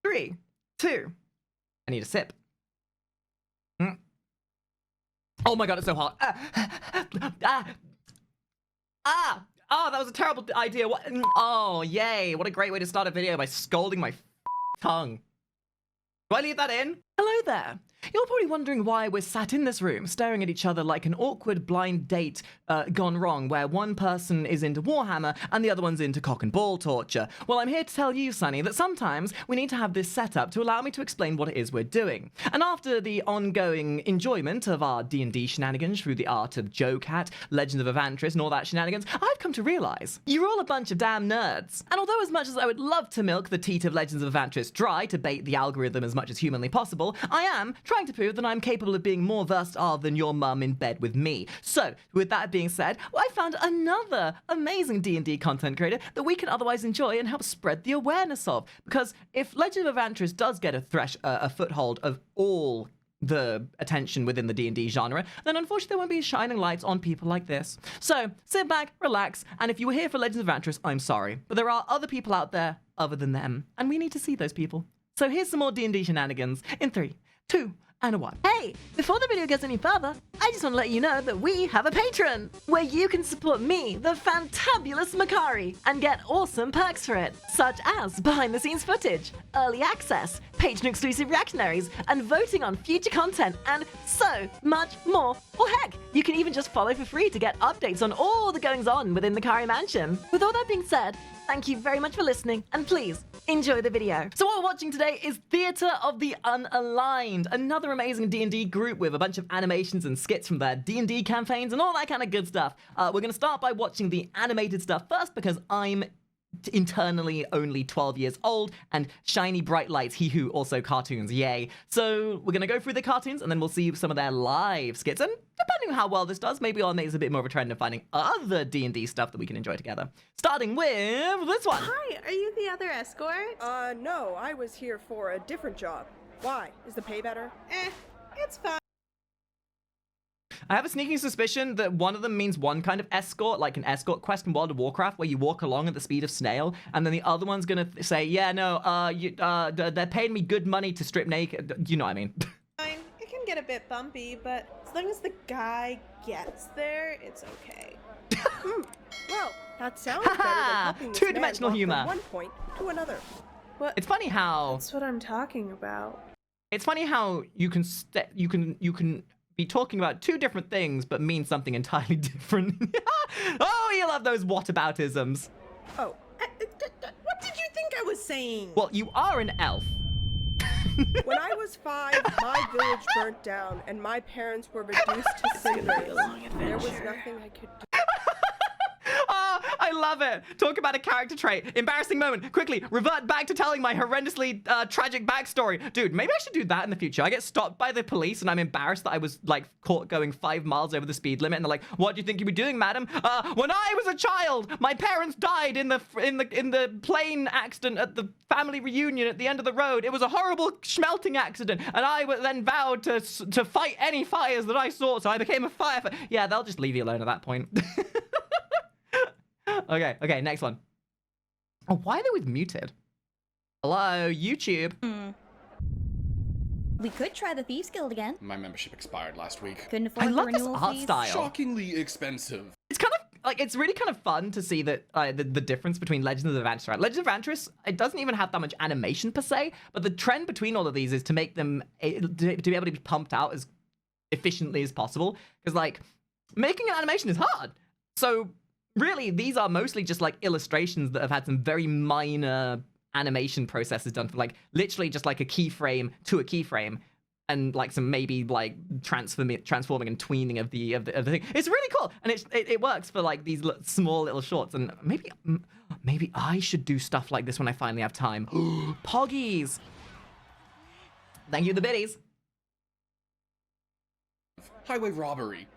3, 2. I need a sip. Oh my god, it's so hot. Oh, that was a terrible idea. What? Oh, yay. What a great way to start a video by scalding my tongue. Do I leave that in? Hello there. You're probably wondering why we're sat in this room, staring at each other like an awkward blind date gone wrong, where one person is into Warhammer and the other one's into cock and ball torture. Well, I'm here to tell you, Sonny, that sometimes we need to have this set up to allow me to explain what it is we're doing. And after the ongoing enjoyment of our D&D shenanigans through the art of Joe-Cat, Legends of Evantris, and all that shenanigans, I've come to realize you're all a bunch of damn nerds. And although as much as I would love to milk the teat of Legends of Evantris dry to bait the algorithm as much as humanly possible, I am trying to prove that I'm capable of being more versatile than your mum in bed with me. So, with that being said, I found another amazing D&D content creator that we can otherwise enjoy and help spread the awareness of. Because if Legend of Evantris does get a foothold of all the attention within the D&D genre, then unfortunately there won't be shining lights on people like this. So, sit back, relax, and if you were here for Legends of Evantris, I'm sorry. But there are other people out there other than them, and we need to see those people. So here's some more D&D shenanigans in 3, 2, and a 1. Hey, before the video goes any further, I just want to let you know that we have a Patreon, where you can support me, the fantabulous Makari, and get awesome perks for it, such as behind-the-scenes footage, early access, patron-exclusive reactionaries, and voting on future content, and so much more. Or heck, you can even just follow for free to get updates on all the goings-on within the Kari Mansion. With all that being said, thank you very much for listening, and please, enjoy the video. So what we're watching today is Theatre of the Unaligned, another amazing D&D group with a bunch of animations and skits from their D&D campaigns and all that kind of good stuff. We're going to start by watching the animated stuff first because I'm internally only 12 years old and shiny bright lights, hee hoo, also cartoons, yay. So we're gonna go through the cartoons and then we'll see some of their live skits, and depending on how well this does, maybe I'll make this a bit more of a trend of finding other D&D stuff that we can enjoy together. Starting with this one. Hi, are you the other escort? No, I was here for a different job. Why? Is the pay better? It's fine. I have a sneaking suspicion that one of them means one kind of escort, like an escort quest in World of Warcraft, where you walk along at the speed of snail, and then the other one's gonna say, yeah, no, they're paying me good money to strip naked. You know what I mean? Fine. It can get a bit bumpy, but as long as the guy gets there, it's okay. Well, that sounds better than helping this Two-dimensional man walk humor. from one point to another. What? It's funny how That's what I'm talking about. it's funny how you can be talking about two different things but mean something entirely different. Oh, you love those whataboutisms. Oh, what did you think I was saying? Well, you are an elf. When I was 5, my village burnt down and my parents were reduced to cinders. There was nothing I could do. Oh, I love it. Talk about a character trait. Embarrassing moment. Quickly, revert back to telling my horrendously tragic backstory. Dude, maybe I should do that in the future. I get stopped by the police and I'm embarrassed that I was, like, caught going 5 miles over the speed limit. And they're like, what do you think you were doing, madam? When I was a child, my parents died in the plane accident at the family reunion at the end of the road. It was a horrible smelting accident. And I then vowed to fight any fires that I saw. So I became a firefighter. Yeah, they'll just leave you alone at that point. Okay, next one. Oh, why are they with muted? Hello, YouTube. We could try the Thieves Guild again. My membership expired last week. Couldn't I afford the love this renewal art fees. style. Shockingly expensive. It's kind of like, it's really kind of fun to see that the difference between Legends of Evantris. Right? Legends of Evantris, it doesn't even have that much animation per se, but the trend between all of these is to make them to be able to be pumped out as efficiently as possible. Because like making an animation is hard. So really, these are mostly just like illustrations that have had some very minor animation processes done for like literally just like a keyframe to a keyframe, and like some maybe like transforming and tweening of the thing. It's really cool, and it works for like these small little shorts. And maybe I should do stuff like this when I finally have time. Poggies. Thank you, the biddies. Highway robbery.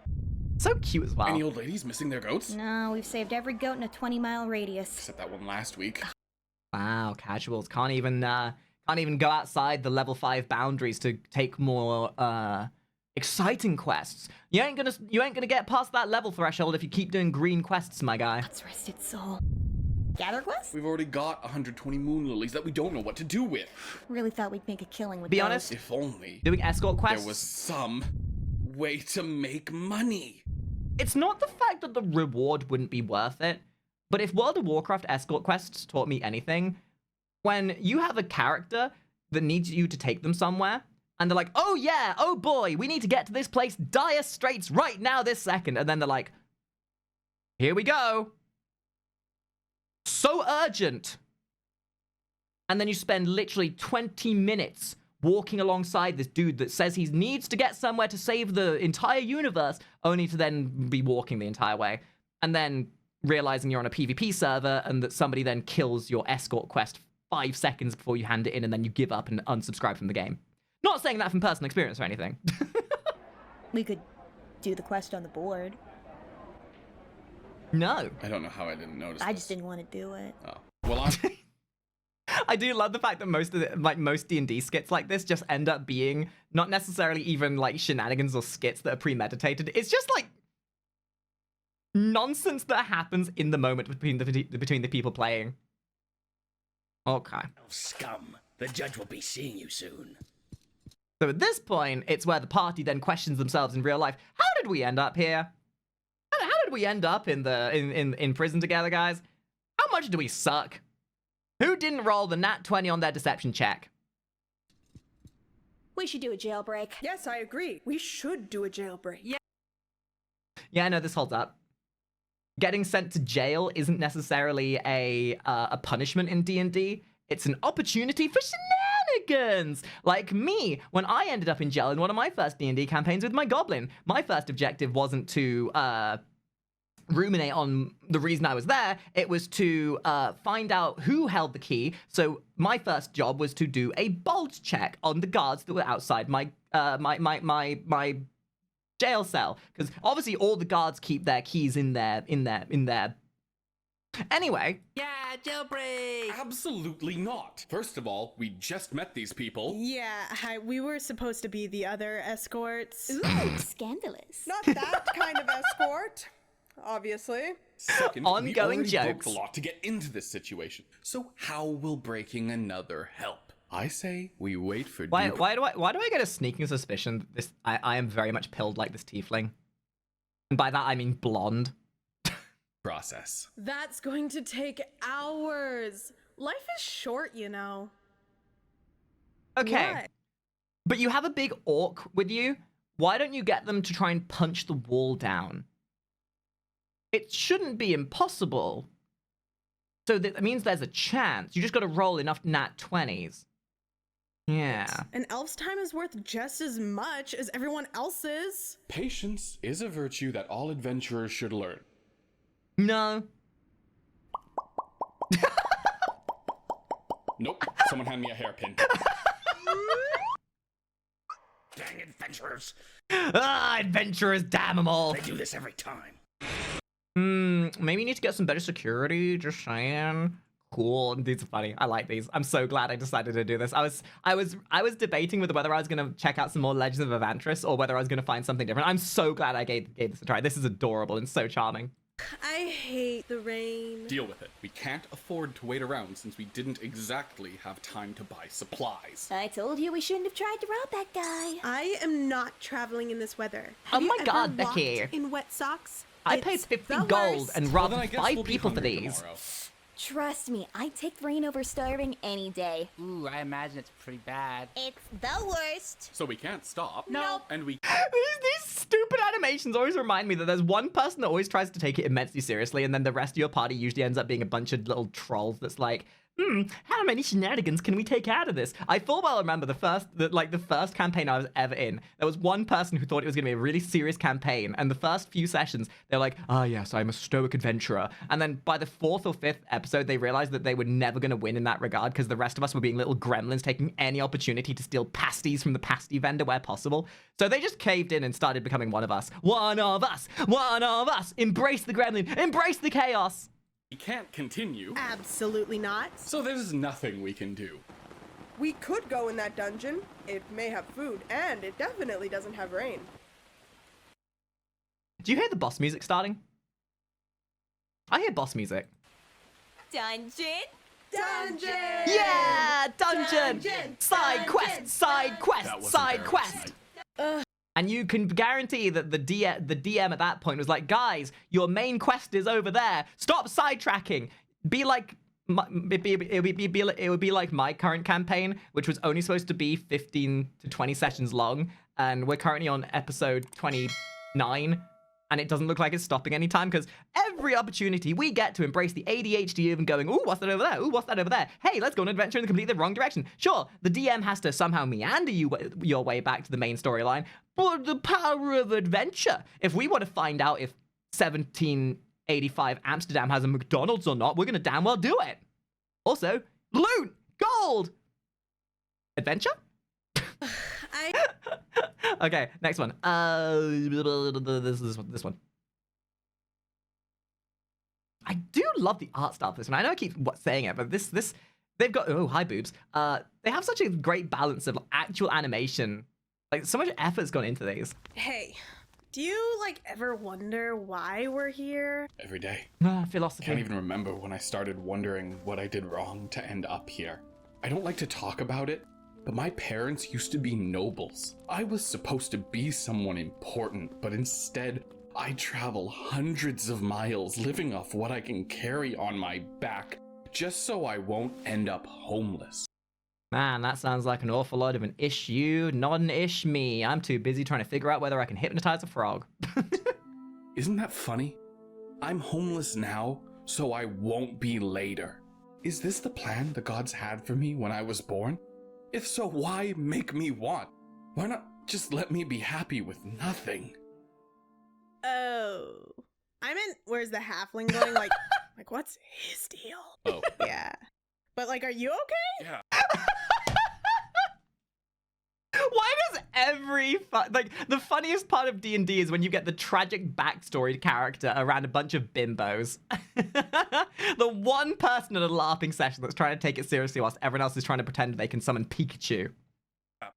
So cute as well. Any old ladies missing their goats? No, we've saved every goat in a 20-mile radius. Except that one last week. Wow, casuals can't even go outside the level 5 boundaries to take more exciting quests. You ain't gonna get past that level threshold if you keep doing green quests, my guy. Let's rest its soul. Gather quest? We've already got 120 moon lilies that we don't know what to do with. Really thought we'd make a killing with Be those. honest, If only doing escort quests. there was some way to make money. It's not the fact that the reward wouldn't be worth it, but if World of Warcraft escort quests taught me anything, when you have a character that needs you to take them somewhere, and they're like, oh yeah, oh boy, we need to get to this place dire straits right now this second, and then they're like, here we go. So urgent. And then you spend literally 20 minutes walking alongside this dude that says he needs to get somewhere to save the entire universe, only to then be walking the entire way. And then realizing you're on a PvP server and that somebody then kills your escort quest 5 seconds before you hand it in, and then you give up and unsubscribe from the game. Not saying that from personal experience or anything. We could do the quest on the board. No. I don't know how I didn't notice I this. just didn't want to do it. Oh. Well, I'm... I do love the fact that most of the, like, most D&D skits like this just end up being not necessarily even like shenanigans or skits that are premeditated. It's just like nonsense that happens in the moment between the people playing. Okay. Oh, scum. The judge will be seeing you soon. So at this point, it's where the party then questions themselves in real life. How did we end up here? How did we end up in prison together, guys? How much do we suck? Who didn't roll the nat 20 on their deception check? We should do a jailbreak. Yes, I agree. We should do a jailbreak. Yeah, I know this holds up. Getting sent to jail isn't necessarily a punishment in D&D. It's an opportunity for shenanigans. Like me, when I ended up in jail in one of my first D&D campaigns with my goblin. My first objective wasn't to ruminate on the reason I was there. It was to find out who held the key. So my first job was to do a bolt check on the guards that were outside my jail cell, because obviously all the guards keep their keys in their. Anyway. Yeah, jailbreak! Absolutely not. First of all, we just met these people. Yeah, we were supposed to be the other escorts. Ooh, scandalous. Not that kind of escort, obviously. Second, Ongoing we already broke jokes. the law to get into this situation. So how will breaking another help? I say we wait for Why Duke. do I get a sneaking suspicion that I am very much pilled like this tiefling? And by that I mean blonde. Process. That's going to take hours. Life is short, you know. Okay. What? But you have a big orc with you. Why don't you get them to try and punch the wall down? It shouldn't be impossible. So that means there's a chance. You just got to roll enough nat 20s. Yeah. An elf's time is worth just as much as everyone else's. Patience is a virtue that all adventurers should learn. No. Nope. Someone hand me a hairpin. Dang adventurers! Ah, adventurers, damn them all. They do this every time. Maybe you need to get some better security, just saying. Cool. These are funny. I like these. I'm so glad I decided to do this. I was debating with whether I was gonna check out some more Legends of Evantris or whether I was gonna find something different. I'm so glad I gave this a try. This is adorable and so charming. I hate the rain. Deal with it. We can't afford to wait around since we didn't exactly have time to buy supplies. I told you we shouldn't have tried to rob that guy. I am not traveling in this weather. Oh Have you my ever God, walked Becky. in wet socks? I paid It's 50 the gold worst. and Well, robbed then I guess 5 we'll be people for hungry these. tomorrow. Trust me, I'd take rain over starving any day. Ooh, I imagine it's pretty bad. It's the worst. So we can't stop. No. And we These stupid animations always remind me that there's one person that always tries to take it immensely seriously, and then the rest of your party usually ends up being a bunch of little trolls that's like, how many shenanigans can we take out of this? I full well remember the first campaign I was ever in. There was one person who thought it was going to be a really serious campaign, and the first few sessions, they're like, ah, yes, I'm a stoic adventurer. And then by the 4th or 5th episode, they realized that they were never going to win in that regard because the rest of us were being little gremlins taking any opportunity to steal pasties from the pasty vendor where possible. So they just caved in and started becoming one of us. One of us! One of us! Embrace the gremlin! Embrace the chaos! can't continue. Absolutely not. So there's nothing we can do. We could go in that dungeon. It may have food, and it definitely doesn't have rain. Do you hear the boss music starting? I hear boss music. Dungeon. Dungeon! Yeah, dungeon! Dungeon! Side quest, Dungeon! side quest, That wasn't side very quest. exciting. And you can guarantee that the DM at that point was like, guys, your main quest is over there. Stop sidetracking. Be like, it would be like my current campaign, which was only supposed to be 15 to 20 sessions long, and we're currently on episode 29. And it doesn't look like it's stopping anytime because every opportunity we get to embrace the ADHD of and going, ooh, what's that over there? Ooh, what's that over there? Hey, let's go on an adventure in the completely wrong direction. Sure, the DM has to somehow meander your way back to the main storyline, but the power of adventure. If we want to find out if 1785 Amsterdam has a McDonald's or not, we're going to damn well do it. Also, loot, gold, adventure? Okay, next one. This one. I do love the art style for this one. I know I keep saying it, but this they've got hi boobs. They have such a great balance of actual animation. Like so much effort's gone into these. Hey, do you ever wonder why we're here? Every day. Philosophy. Can't even remember when I started wondering what I did wrong to end up here. I don't like to talk about it, but my parents used to be nobles. I was supposed to be someone important, but instead, I travel hundreds of miles living off what I can carry on my back, just so I won't end up homeless. Man, that sounds like an awful lot of an issue, not an ish me. I'm too busy trying to figure out whether I can hypnotize a frog. Isn't that funny? I'm homeless now, so I won't be later. Is this the plan the gods had for me when I was born? If so, why make me want? Why not just let me be happy with nothing? Oh. I meant, where's the halfling going? Like, what's his deal? Oh. Yeah. But, are you okay? Yeah. Why does every the funniest part of D&D is when you get the tragic backstory character around a bunch of bimbos. The one person at a LARPing session that's trying to take it seriously whilst everyone else is trying to pretend they can summon Pikachu.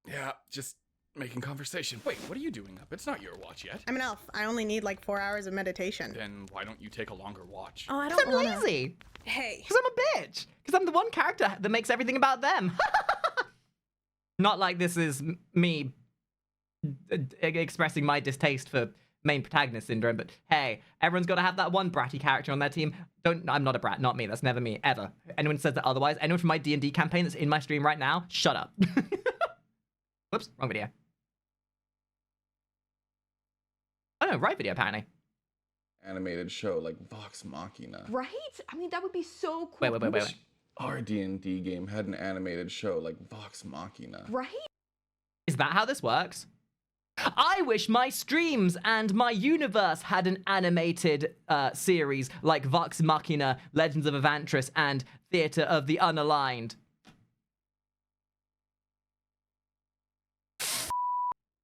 Yeah, just making conversation. Wait, what are you doing up? It's not your watch yet. I'm an elf. I only need 4 hours of meditation. Then why don't you take a longer watch? Oh, I Because don't I'm wanna. lazy. Hey. Because I'm a bitch. Because I'm the one character that makes everything about them. Not like this is me expressing my distaste for main protagonist syndrome, but hey, everyone's got to have that one bratty character on their team. I'm not a brat, not me. That's never me, ever. Anyone says that otherwise, anyone from my D&D campaign that's in my stream right now, shut up. Whoops, wrong video. Oh no, right video apparently. Animated show like Vox Machina. Right? I mean, that would be so cool. Wait. Our D&D game had an animated show like Vox Machina. Right? Is that how this works? I wish my streams and my universe had an animated series like Vox Machina, Legends of Evantris, and Theatre of the Unaligned.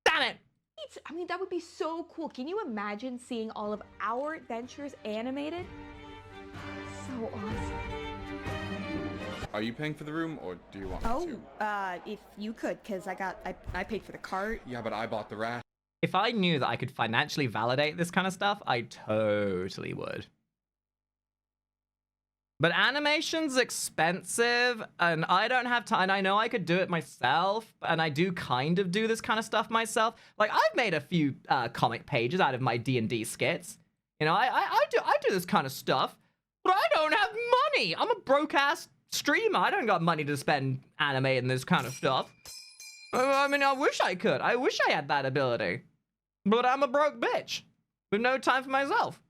Damn it! I mean, that would be so cool. Can you imagine seeing all of our adventures animated? So awesome. Are you paying for the room, or do you want me to? If you could, because I paid for the cart. Yeah, but I bought the rat. If I knew that I could financially validate this kind of stuff, I totally would. But animation's expensive, and I don't have time. And I know I could do it myself, and I do kind of do this kind of stuff myself. Like, I've made a few comic pages out of my D&D skits. You know, I do this kind of stuff, but I don't have money. I'm a broke-ass streamer. I don't got money to spend animating this kind of stuff. I mean, I wish I could. I wish I had that ability. But I'm a broke bitch with no time for myself.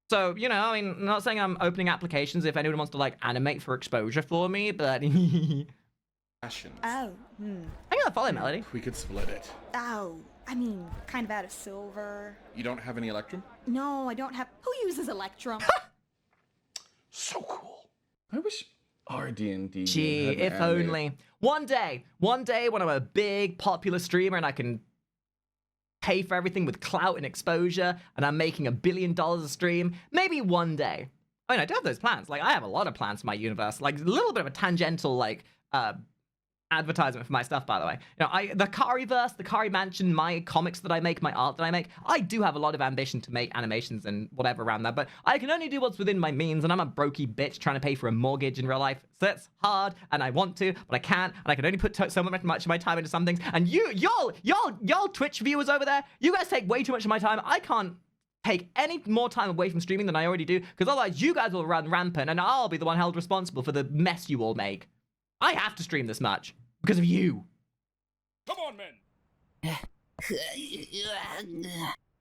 So, you know, I mean, I'm not saying I'm opening applications if anyone wants to, like, animate for exposure for me, but... Passions. Oh, I gotta follow Melody. We could split it. Oh, I mean, kind of out of silver. You don't have any Electrum? No, I don't have. Who uses Electrum? So cool. I wish our D&D Gee, game had an if animated- only. One day when I'm a big, popular streamer and I can pay for everything with clout and exposure, and I'm making $1 billion a stream, maybe one day. I mean, I do have those plans. Like, I have a lot of plans for my universe. Like, a little bit of a tangential, like, advertisement for my stuff, by the way. You know, the Kariverse, the Kari Mansion, my comics that I make, my art that I make, I do have a lot of ambition to make animations and whatever around that, but I can only do what's within my means, and I'm a brokey bitch trying to pay for a mortgage in real life. So it's hard, and I want to, but I can't, and I can only put so much of my time into some things. And y'all Twitch viewers over there, you guys take way too much of my time. I can't take any more time away from streaming than I already do, because otherwise you guys will run rampant, and I'll be the one held responsible for the mess you all make. I have to stream this much. Because of you. Come on, men.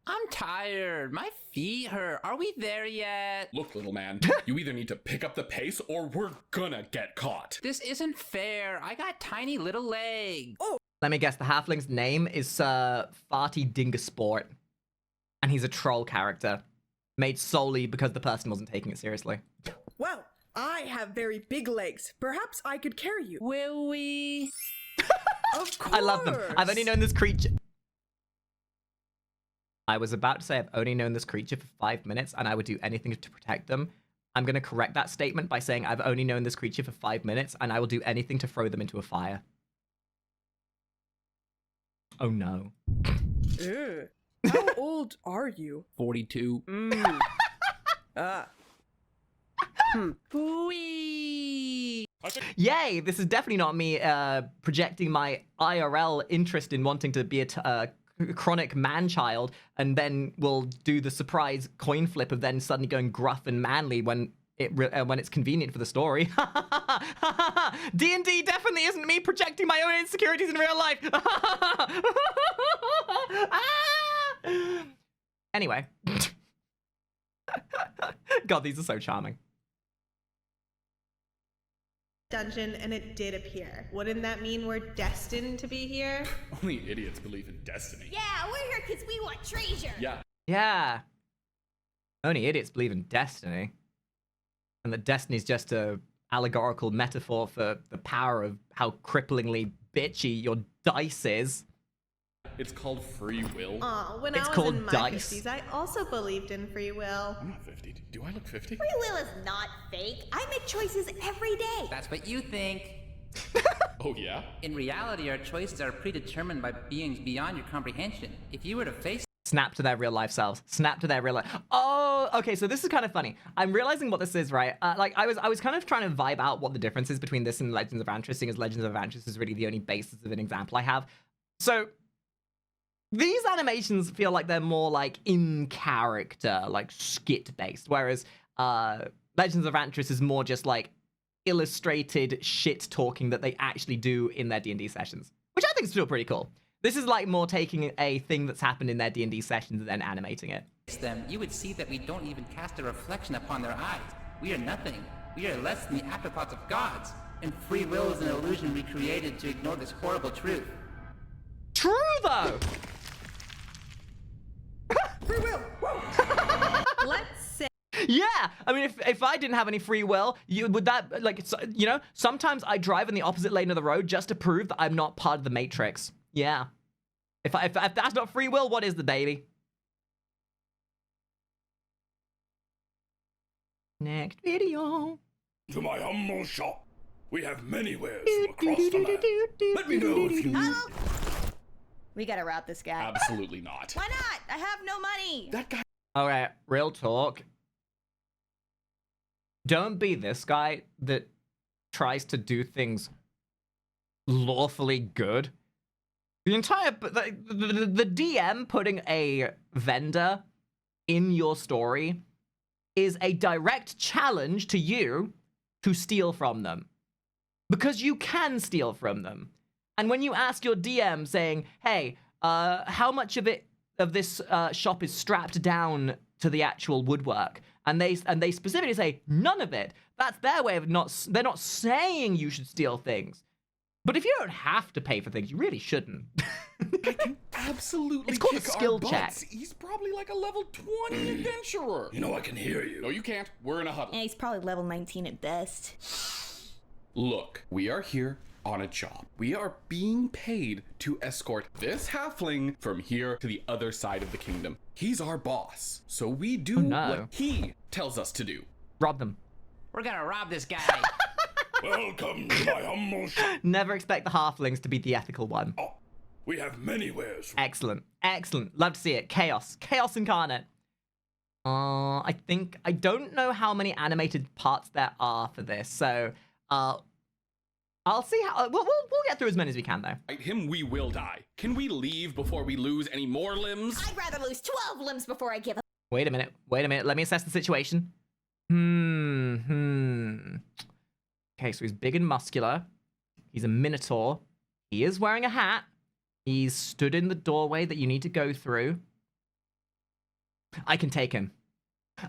I'm tired. My feet hurt. Are we there yet? Look, little man, you either need to pick up the pace or we're gonna get caught. This isn't fair. I got tiny little legs. Let me guess, the halfling's name is Farty Dingasport. And he's a troll character. Made solely because the person wasn't taking it seriously. Well, I have very big legs. Perhaps I could carry you. Will we? Of course. I love them. I've only known this creature. I was about to say I've only known this creature for 5 minutes and I would do anything to protect them. I'm going to correct that statement by saying I've only known this creature for 5 minutes and I will do anything to throw them into a fire. Oh no. Ew. How old are you? 42. Whee! Yay! This is definitely not me projecting my IRL interest in wanting to be a chronic man-child, and then we'll do the surprise coin flip of then suddenly going gruff and manly when it's convenient for the story. D&D definitely isn't me projecting my own insecurities in real life. Anyway. God, these are so charming. Dungeon, and it did appear. Wouldn't that mean we're destined to be here? Only idiots believe in destiny. Yeah, we're here because we want treasure. Yeah. Yeah. Only idiots believe in destiny. And that destiny's just a allegorical metaphor for the power of how cripplingly bitchy your dice is. It's called free will. When It's I was called in my dice. 50s, I also believed in free will. I'm not 50. Do I look 50? Free will is not fake. I make choices every day. That's what you think. Oh, yeah? In reality, our choices are predetermined by beings beyond your comprehension. If you were to face Snap to their real life selves. Snap to their real life. Oh, okay. So this is kind of funny. I'm realizing what this is, right? Like I was kind of trying to vibe out what the difference is between this and Legends of Antris, seeing as Legends of Antris is really the only basis of an example I have. So these animations feel like they're more like in character, like skit based, whereas Legends of Antris is more just like illustrated shit talking that they actually do in their D&D sessions, which I think is still pretty cool. This is like more taking a thing that's happened in their D&D sessions and then animating it. them, you would see that we don't even cast a reflection upon their eyes. We are nothing. We are less than the afterthoughts of gods. And free will is an illusion we created to ignore this horrible truth. True, though! Free will. Let's say Yeah, I mean, if I didn't have any free will, would that, like, you know, sometimes I drive in the opposite lane of the road just to prove that I'm not part of the Matrix. Yeah. If that's not free will, what is the baby? Next video. To my humble shop, we have many wares from across the land. Let me know if you need. We gotta rob this guy. Absolutely not. Why not? I have no money. That guy. Okay, real talk. Don't be this guy that tries to do things lawfully good. The entire the DM putting a vendor in your story is a direct challenge to you to steal from them, because you can steal from them. And when you ask your DM saying, "Hey, how much of this shop is strapped down to the actual woodwork?" and they specifically say none of it, that's their way of they're not saying you should steal things. But if you don't have to pay for things, you really shouldn't. I can absolutely It's called a kick skill our check. butts. He's probably like a level 20 adventurer. You know I can hear you. No, you can't. We're in a huddle. And he's probably level 19 at best. Look, we are here on a job. We are being paid to escort this halfling from here to the other side of the kingdom. He's our boss, so we do Oh, no. what he tells us to do. Rob them. We're gonna rob this guy. Welcome to my humble shop. Never expect the halflings to be the ethical one. We have many wares. Excellent. Excellent. Love to see it. Chaos. Chaos incarnate. I don't know how many animated parts there are for this, so I'll see how we'll get through as many as we can though. Fight him, we will die. Can we leave before we lose any more limbs? I'd rather lose 12 limbs before I give up. Wait a minute. Let me assess the situation. Okay, so he's big and muscular. He's a minotaur. He is wearing a hat. He's stood in the doorway that you need to go through. I can take him.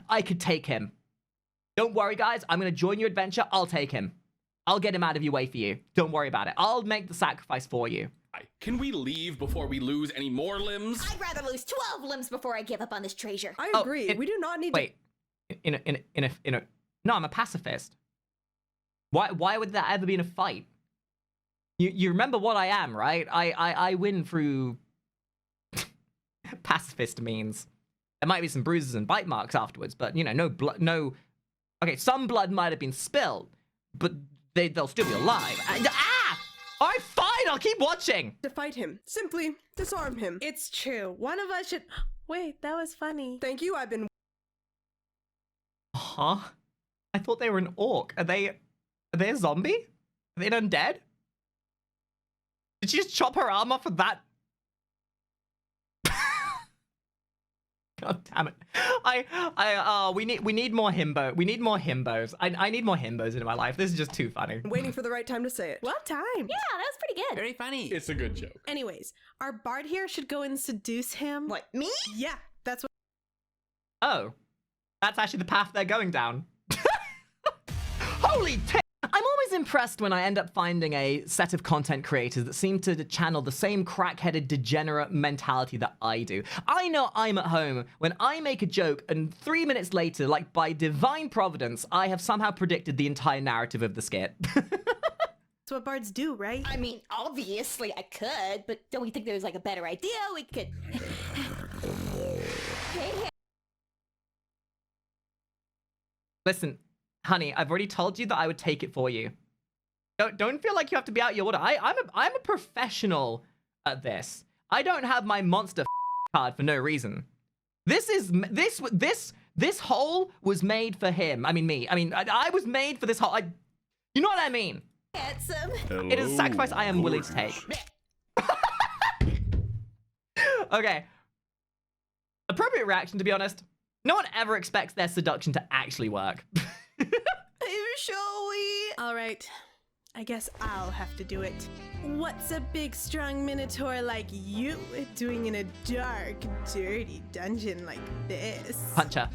I could take him. Don't worry, guys. I'm going to join your adventure. I'll take him. I'll get him out of your way for you. Don't worry about it. I'll make the sacrifice for you. Can we leave before we lose any more limbs? I'd rather lose 12 limbs before I give up on this treasure. I agree. We do not need Wait. No, I'm a pacifist. Why would that ever be in a fight? You remember what I am, right? I win through pacifist means. There might be some bruises and bite marks afterwards, but you know, no blood, no. Okay, some blood might have been spilled, but they'll still be alive. All right, fine. I'll keep watching. to fight him. Simply disarm him. It's true. One of us should. Wait, that was funny. Thank you. I've been. Huh? I thought they were an orc. Are they a zombie? Are they an undead? Did she just chop her arm off of that? God damn it. We need more himbo. We need more himbos. I need more himbos in my life. This is just too funny. Waiting for the right time to say it. Well timed. Yeah, that was pretty good. Very funny. It's a good joke. Anyways, our bard here should go and seduce him. What, me? Yeah, that's what. Oh. That's actually the path they're going down. Holy t- I'm always impressed when I end up finding a set of content creators that seem to channel the same crack-headed degenerate mentality that I do. I know I'm at home when I make a joke and 3 minutes later, like by divine providence, I have somehow predicted the entire narrative of the skit. That's what bards do, right? I mean, obviously I could, but don't we think there's like a better idea? We could. Hey. Listen, honey, I've already told you that I would take it for you. Don't feel like you have to be out your order. I'm a professional at this. I don't have my monster card for no reason. This hole was made for him. I mean me. I mean I was made for this hole. You know what I mean? Handsome. Hello, It is a sacrifice I am willing to take. Okay. Appropriate reaction, to be honest. No one ever expects their seduction to actually work. Shall we? All right. I guess I'll have to do it. What's a big, strong minotaur like you doing in a dark, dirty dungeon like this? Puncher.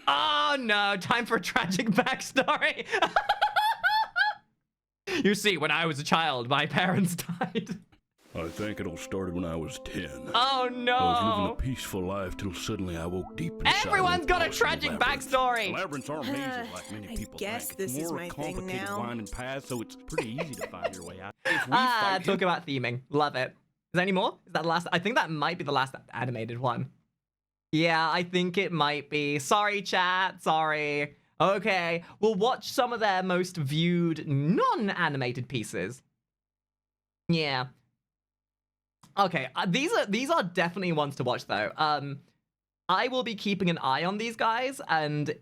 Oh no, time for a tragic backstory. You see, when I was a child, my parents died. I think it all started when I was 10. Oh no. I was living a peaceful life till suddenly I woke deep inside. Everyone's got a and tragic backstory. Labyrinths aren't mazes like many I people guess think. this It's is more my a thing complicated now. winding path, so it's pretty easy to find your way out. If we Ah, fight talk him, about theming. Love it. Is there any more? Is that the last? I think that might be the last animated one. Yeah, I think it might be. Sorry, chat. Sorry. Okay, we'll watch some of their most viewed non-animated pieces. Yeah. Okay, these are definitely ones to watch though. I will be keeping an eye on these guys, and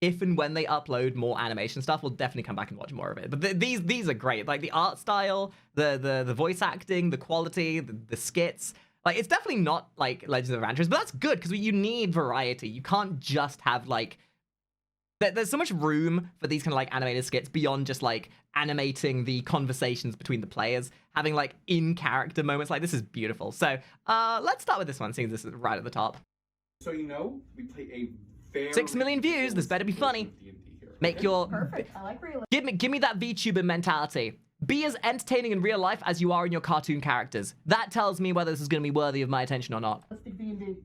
if and when they upload more animation stuff, we'll definitely come back and watch more of it. But these are great. Like the art style, the voice acting, the quality, the skits. Like it's definitely not like Legends of Adventures, but that's good because you need variety. You can't just have like. There's so much room for these kind of like animated skits beyond just like animating the conversations between the players, having like in-character moments like this is beautiful. So let's start with this one, seeing this is right at the top. So you know, we play a very 6 million views, this better be funny. Make your... Perfect. I like realism. Give me that VTuber mentality. Be as entertaining in real life as you are in your cartoon characters. That tells me whether this is going to be worthy of my attention or not. Okay, good.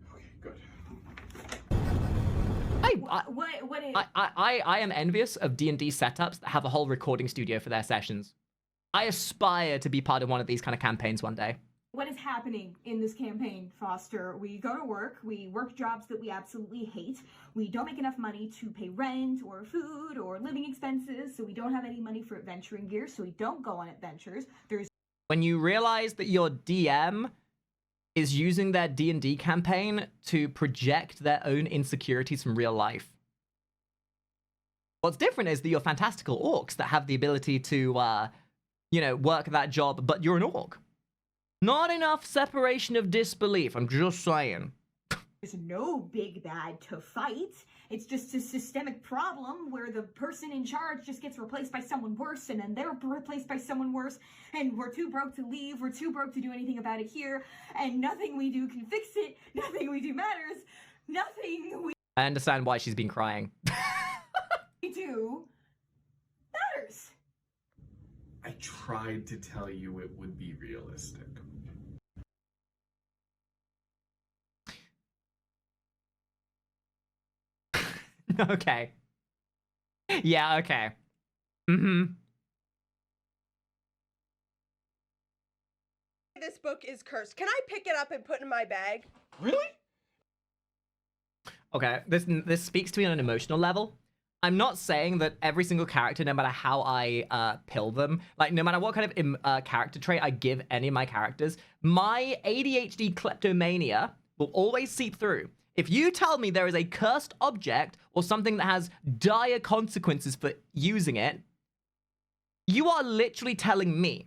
I am envious of D&D setups that have a whole recording studio for their sessions. I aspire to be part of one of these kind of campaigns one day. what is happening in this campaign, Foster? We go to work, we work jobs that we absolutely hate, we don't make enough money to pay rent or food or living expenses, so we don't have any money for adventuring gear, so we don't go on adventures. When you realize that your DM is using their D&D campaign to project their own insecurities from real life. What's different is that you're fantastical orcs that have the ability to, work that job, but you're an orc. Not enough separation of disbelief, I'm just saying. There's no big bad to fight. It's just a systemic problem where the person in charge just gets replaced by someone worse, and then they're replaced by someone worse, and we're too broke to leave, we're too broke to do anything about it here, and nothing we do can fix it, nothing we do matters, nothing I understand why she's been crying. we do matters. I tried to tell you it would be realistic. Okay. Yeah, okay. Mm-hmm. This book is cursed. Can I pick it up and put in my bag? Really? Okay, this speaks to me on an emotional level. I'm not saying that every single character, no matter how I pill them, like no matter what kind of character trait I give any of my characters, my ADHD kleptomania will always seep through. If you tell me there is a cursed object or something that has dire consequences for using it, you are literally telling me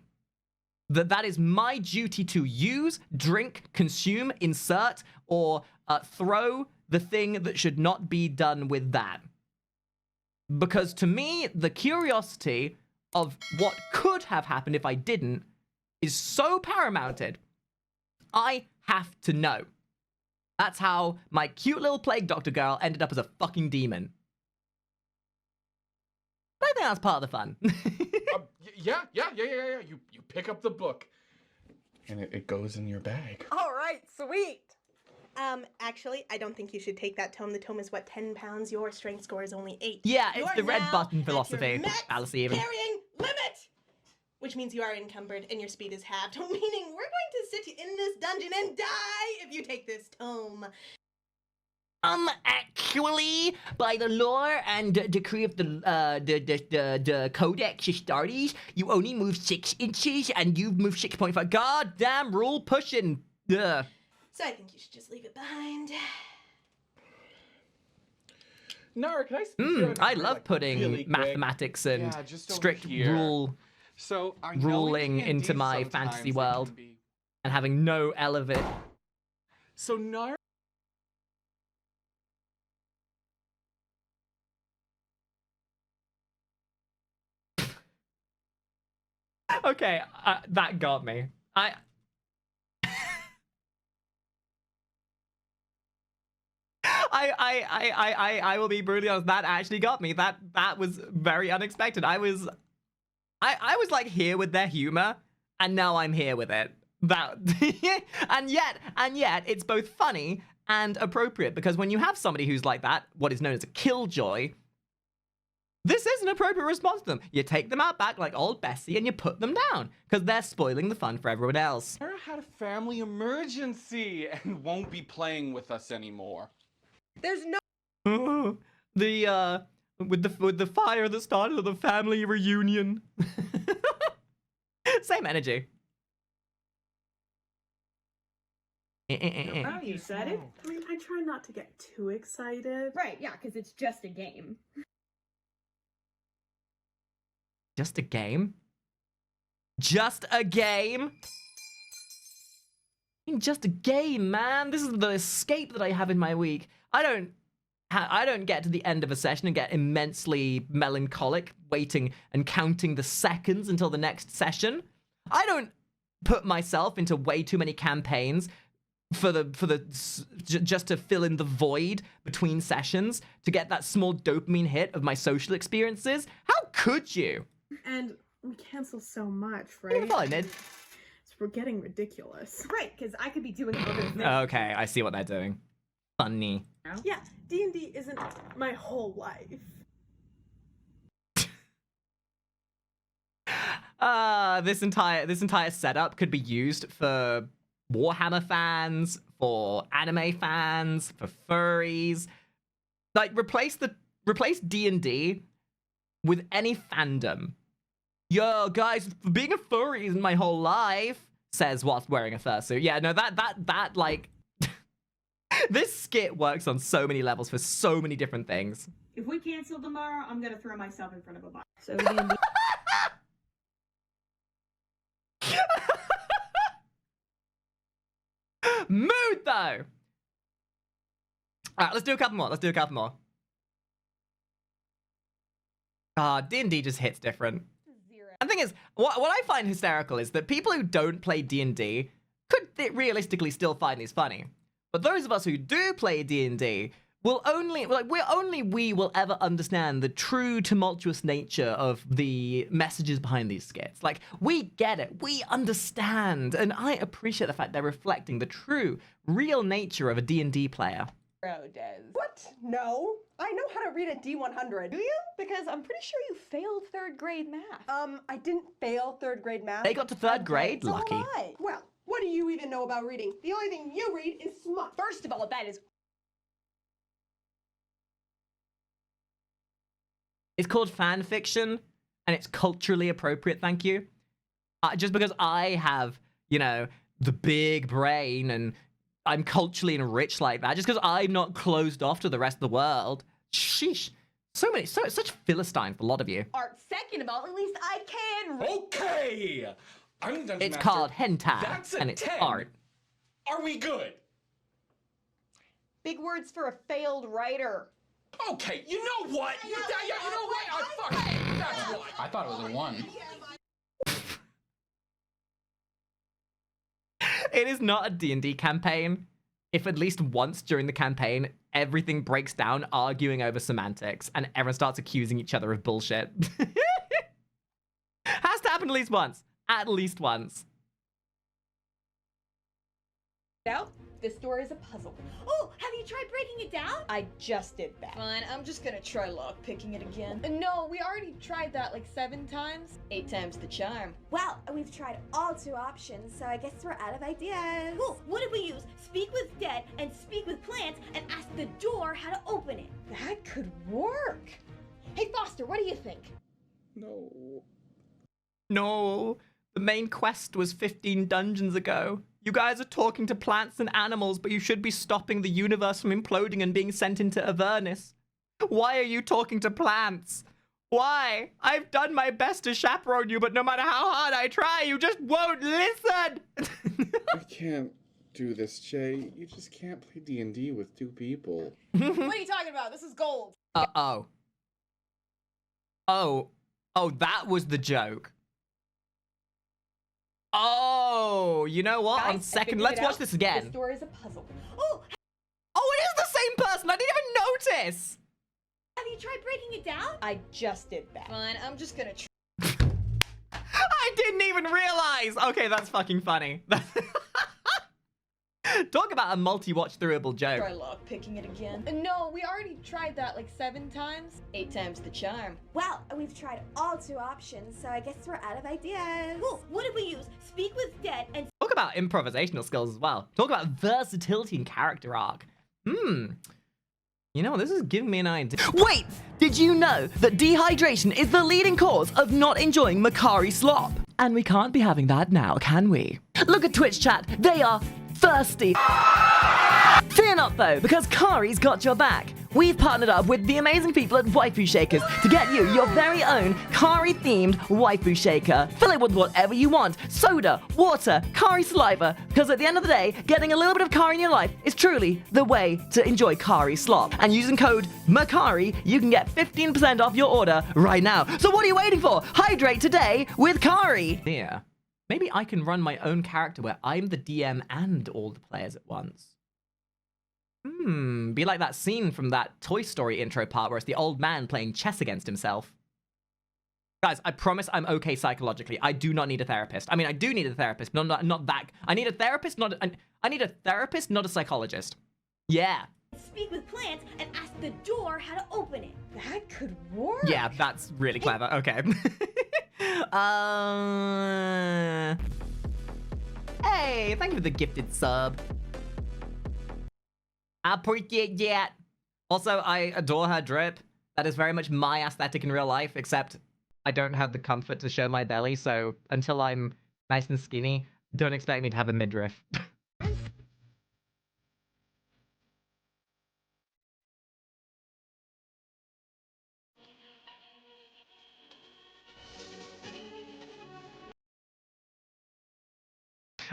that that is my duty to use, drink, consume, insert, or throw the thing that should not be done with that. Because to me, the curiosity of what could have happened if I didn't is so paramounted. I have to know. That's how my cute little plague doctor girl ended up as a fucking demon. I think that's part of the fun. Yeah. You pick up the book, and it goes in your bag. All right, sweet. Actually, I don't think you should take that tome. The tome is, what, 10 pounds? Your strength score is only 8. Yeah, it's You're the red now button at philosophy. your max Fallacy even. carrying limit! Which means you are encumbered and your speed is halved, meaning we're going to sit in this dungeon and die if you take this tome. Actually, by the law and decree of the Codex Astartes, you only move 6 inches and you move 6.5. Goddamn rule pushing. Ugh. So I think you should just leave it behind. Nara, can I speak to you? I love putting really mathematics and just over strict here. So I know ruling in D&D into my sometimes fantasy it world can be- and having no elevate. So Nara. Okay, that got me. I will be brutally honest. That actually got me. That was very unexpected. I was like here with their humor, and now I'm here with it. That and yet it's both funny and appropriate, because when you have somebody who's like that, what is known as a killjoy, this is an appropriate response to them. You take them out back like old Bessie and you put them down, because they're spoiling the fun for everyone else. Nara had a family emergency and won't be playing with us anymore. There's no... With the fire that started the family reunion. Same energy. Oh, you said it? I mean, I try not to get too excited. Right, yeah, because it's just a game. Just a game? Just a game? I mean, just a game, man. This is the escape that I have in my week. I don't get to the end of a session and get immensely melancholic, waiting and counting the seconds until the next session. I don't put myself into way too many campaigns just to fill in the void between sessions to get that small dopamine hit of my social experiences. How could you? And we cancel so much, right? You're fine, Ned. We're getting ridiculous. Right, because I could be doing other things. Okay, I see what they're doing. Funny. Yeah, D&D isn't my whole life. This entire setup could be used for Warhammer fans, for anime fans, for furries. Like, replace D&D with any fandom. Yo, guys, being a furry isn't my whole life, says whilst wearing a fursuit. Yeah, no, that like... This skit works on so many levels for so many different things. If we cancel tomorrow, I'm gonna throw myself in front of a box. So Mood, though! Alright, let's do a couple more. D&D just hits different. And the thing is, what I find hysterical is that people who don't play D&D could realistically still find these funny. But those of us who do play D&D will only ever understand the true tumultuous nature of the messages behind these skits. Like, we get it, we understand, and I appreciate the fact they're reflecting the true, real nature of a D&D player. What? No. I know how to read a D100. Do you? Because I'm pretty sure you failed 3rd grade math. I didn't fail 3rd grade math. They got to 3rd grade? Lucky. Well, what do you even know about reading? The only thing you read is smut. First of all, that is... It's called fan fiction, and it's culturally appropriate, thank you. Just because I have, you know, the big brain and I'm culturally enriched like that, just because I'm not closed off to the rest of the world. Sheesh. Such Philistine for a lot of you. Art, second of all, at least I can read. Okay! I'm the Dungeon It's Master. called hentai, That's a and it's 10. art. Are we good? Big words for a failed writer. Okay, you know what? You know what? That's why. I thought it was a 1. It is not a D&D campaign if at least once during the campaign, everything breaks down arguing over semantics and everyone starts accusing each other of bullshit. Has to happen at least once. At least once. Now, this door is a puzzle. Oh, have you tried breaking it down? I just did that. Fine, I'm just gonna try lock picking it again. No, we already tried that like 7 times. 8 times the charm. Well, we've tried all 2 options, so I guess we're out of ideas. Cool. What if we use speak with dead and speak with plants and ask the door how to open it? That could work. Hey, Foster, what do you think? No, the main quest was 15 dungeons ago. You guys are talking to plants and animals, but you should be stopping the universe from imploding and being sent into Avernus. Why are you talking to plants? Why? I've done my best to chaperone you, but no matter how hard I try, you just won't listen! I can't do this, Jay. You just can't play D&D with 2 people. What are you talking about? This is gold. Uh-oh. Oh, that was the joke. Oh, you know what? Guys, On second, let's watch this again. This door is a puzzle. Oh, it is the same person! I didn't even notice! have you tried breaking it down? I just did that. Fine, I'm just gonna try. I didn't even realize! Okay, that's fucking funny. Talk about a multi-watch throughable joke. Try lock picking it again. No, we already tried that like 7 times. 8 times the charm. Well, we've tried all 2 options, so I guess we're out of ideas. Cool. What if we use speak with dead and Talk about improvisational skills as well. Talk about versatility and character arc. You know, this is giving me an idea. Wait! Did you know that dehydration is the leading cause of not enjoying Makari slop? And we can't be having that now, can we? Look at Twitch chat. They are thirsty. Fear not though, because Kari's got your back. We've partnered up with the amazing people at Waifu Shakers to get you your very own Kari-themed Waifu Shaker. Fill it with whatever you want. Soda, water, Kari saliva. Because at the end of the day, getting a little bit of Kari in your life is truly the way to enjoy Kari slop. And using code Makari, you can get 15% off your order right now. So what are you waiting for? Hydrate today with Kari. Yeah. Maybe I can run my own character where I'm the DM and all the players at once. Be like that scene from that Toy Story intro part where it's the old man playing chess against himself. Guys, I promise I'm okay psychologically. I do not need a therapist. I mean, I do need a therapist, but not that. I need a therapist, I need a therapist, not a psychologist. Yeah. speak with plants and ask the door how to open it? That could work. Yeah, that's really clever. Okay. Yay! Thank you for the gifted sub. I appreciate that. Also, I adore her drip. That is very much my aesthetic in real life, except I don't have the comfort to show my belly, so until I'm nice and skinny, don't expect me to have a midriff.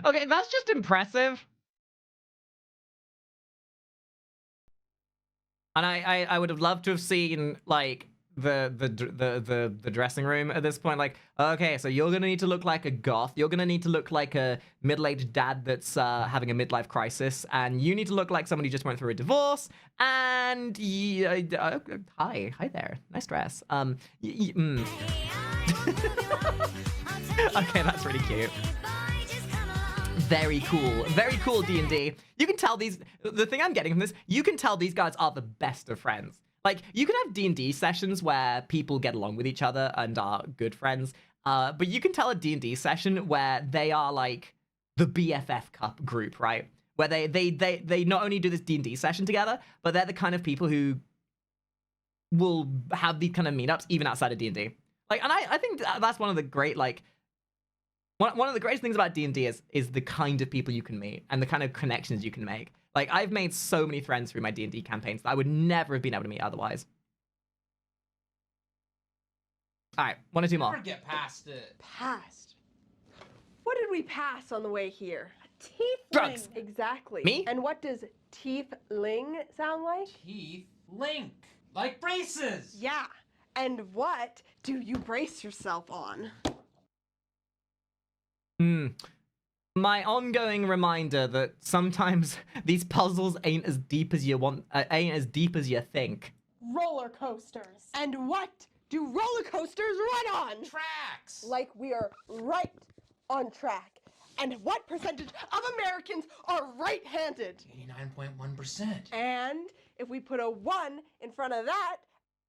Okay, that's just impressive. And I would have loved to have seen like the dressing room at this point. Like, okay, so you're gonna need to look like a goth. You're gonna need to look like a middle-aged dad that's having a midlife crisis, and you need to look like somebody who just went through a divorce. And hi there, nice dress. Okay, that's really cute. Very cool D&D. You can tell the thing I'm getting from this, you can tell these guys are the best of friends. Like, you can have D&D sessions where people get along with each other and are good friends, but you can tell a D&D session where they are like the BFF Cup group, right? Where they not only do this D&D session together, but they're the kind of people who will have these kind of meetups even outside of D&D. Like, and I think that's one of the great, like, one of the greatest things about D&D is the kind of people you can meet and the kind of connections you can make. Like, I've made so many friends through my D&D campaigns that I would never have been able to meet otherwise. All right, one or two more. Never get past it. Past. What did we pass on the way here? Tiefling. Drugs. Exactly. Me? And what does tiefling sound like? Teeth link. Like braces. Yeah. And what do you brace yourself on? My ongoing reminder that sometimes these puzzles ain't as deep as you think. Roller coasters. And what do roller coasters run on? Tracks. Like we are right on track. And what percentage of Americans are right-handed? 89.1%. And if we put a 1 in front of that...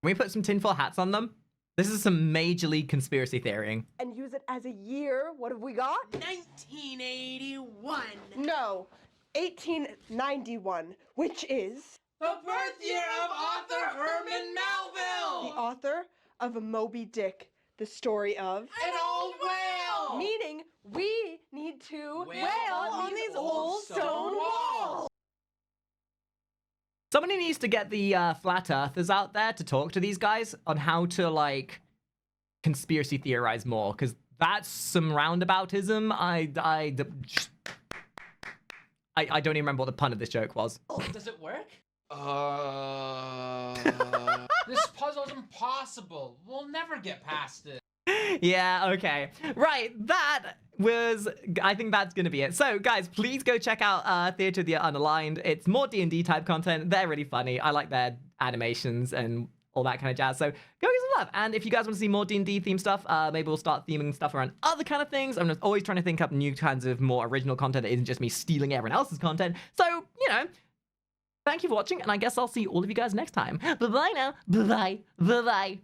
Can we put some tinfoil hats on them? This is some major league conspiracy theorying. And use it as a year, what have we got? 1981. No, 1891, which is... The birth year of author Herman Melville! The author of Moby Dick, the story of... An old whale! Meaning, we need to Wail on these old stone walls! Somebody needs to get the flat earthers out there to talk to these guys on how to, like, conspiracy theorize more, because that's some roundaboutism. I don't even remember what the pun of this joke was. Does it work? This puzzle's impossible. We'll never get past it. Yeah, okay. Right, I think that's gonna be it. So, guys, please go check out Theatre of the Unaligned. It's more D&D type content. They're really funny. I like their animations and all that kind of jazz. So, go give some love. And if you guys want to see more D&D themed stuff, maybe we'll start theming stuff around other kind of things. I'm just always trying to think up new kinds of more original content that isn't just me stealing everyone else's content. So, you know, thank you for watching, and I guess I'll see all of you guys next time. Bye-bye now. Bye-bye. Bye-bye.